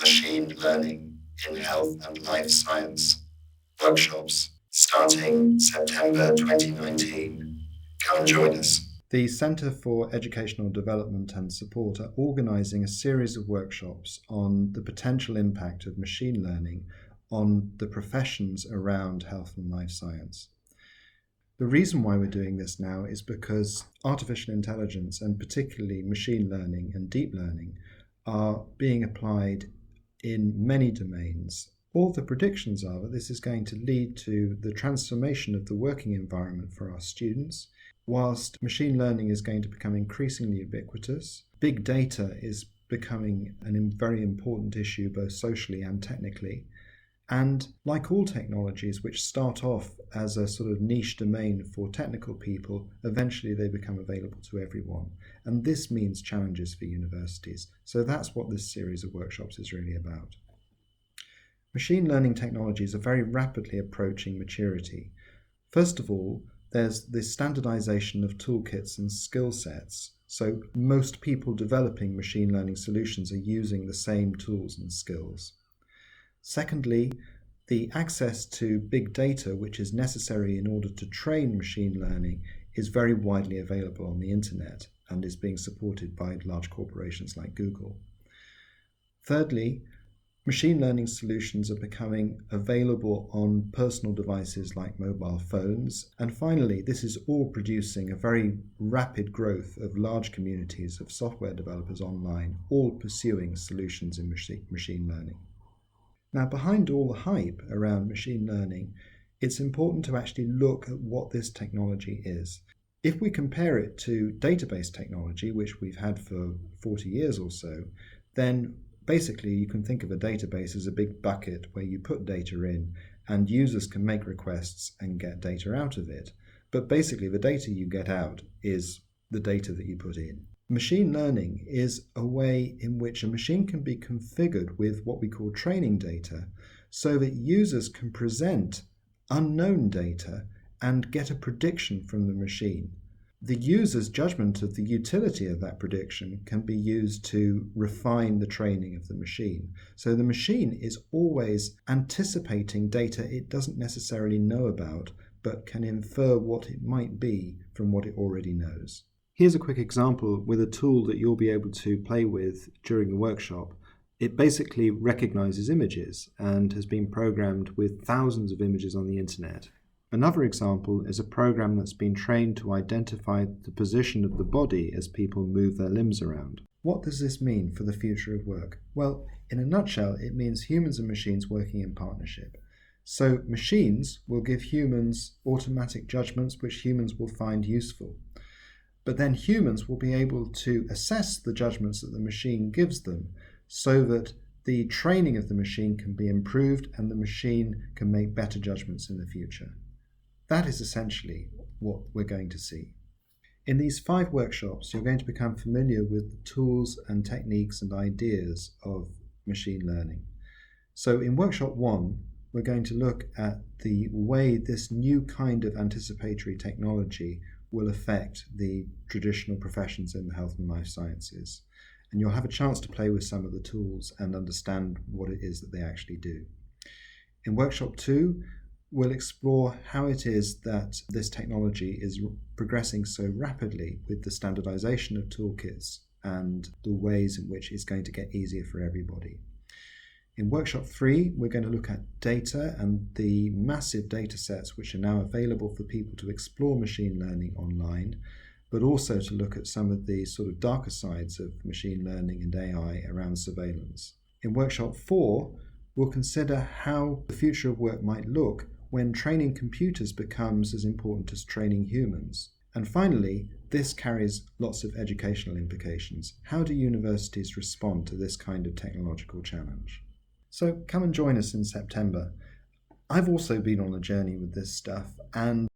Machine Learning in Health and Life Science workshops starting September 2019. Come and join us. The Centre for Educational Development and Support are organising a series of workshops on the potential impact of machine learning on the professions around health and life science. The reason why we're doing this now is because artificial intelligence, and particularly machine learning and deep learning, are being applied in many domains. All the predictions are that this is going to lead to the transformation of the working environment for our students. Whilst machine learning is going to become increasingly ubiquitous, big data is becoming a very important issue both socially and technically. And like all technologies which start off as a sort of niche domain for technical people, eventually they become available to everyone. And this means challenges for universities. So that's what this series of workshops is really about. Machine learning technologies are very rapidly approaching maturity. First of all, there's the standardization of toolkits and skill sets. So most people developing machine learning solutions are using the same tools and skills. Secondly, the access to big data, which is necessary in order to train machine learning, is very widely available on the internet and is being supported by large corporations like Google. Thirdly, machine learning solutions are becoming available on personal devices like mobile phones. And finally, this is all producing a very rapid growth of large communities of software developers online, all pursuing solutions in machine learning. Now, behind all the hype around machine learning, it's important to actually look at what this technology is. If we compare it to database technology, which we've had for 40 years or so, then basically you can think of a database as a big bucket where you put data in and users can make requests and get data out of it. But basically the data you get out is the data that you put in. Machine learning is a way in which a machine can be configured with what we call training data so that users can present unknown data and get a prediction from the machine. The user's judgment of the utility of that prediction can be used to refine the training of the machine. So the machine is always anticipating data it doesn't necessarily know about, but can infer what it might be from what it already knows. Here's a quick example with a tool that you'll be able to play with during the workshop. It basically recognizes images and has been programmed with thousands of images on the internet. Another example is a program that's been trained to identify the position of the body as people move their limbs around. What does this mean for the future of work? Well, in a nutshell, it means humans and machines working in partnership. So machines will give humans automatic judgments which humans will find useful. But then humans will be able to assess the judgments that the machine gives them so that the training of the machine can be improved and the machine can make better judgments in the future. That is essentially what we're going to see. In these 5 workshops, you're going to become familiar with the tools and techniques and ideas of machine learning. So in workshop 1, we're going to look at the way this new kind of anticipatory technology will affect the traditional professions in the health and life sciences. And you'll have a chance to play with some of the tools and understand what it is that they actually do. In workshop 2, we'll explore how it is that this technology is progressing so rapidly with the standardization of toolkits and the ways in which it's going to get easier for everybody. In workshop 3, we're going to look at data and the massive data sets which are now available for people to explore machine learning online, but also to look at some of the sort of darker sides of machine learning and AI around surveillance. In workshop 4, we'll consider how the future of work might look when training computers becomes as important as training humans. And finally, this carries lots of educational implications. How do universities respond to this kind of technological challenge? So come and join us in September. I've also been on a journey with this stuff, and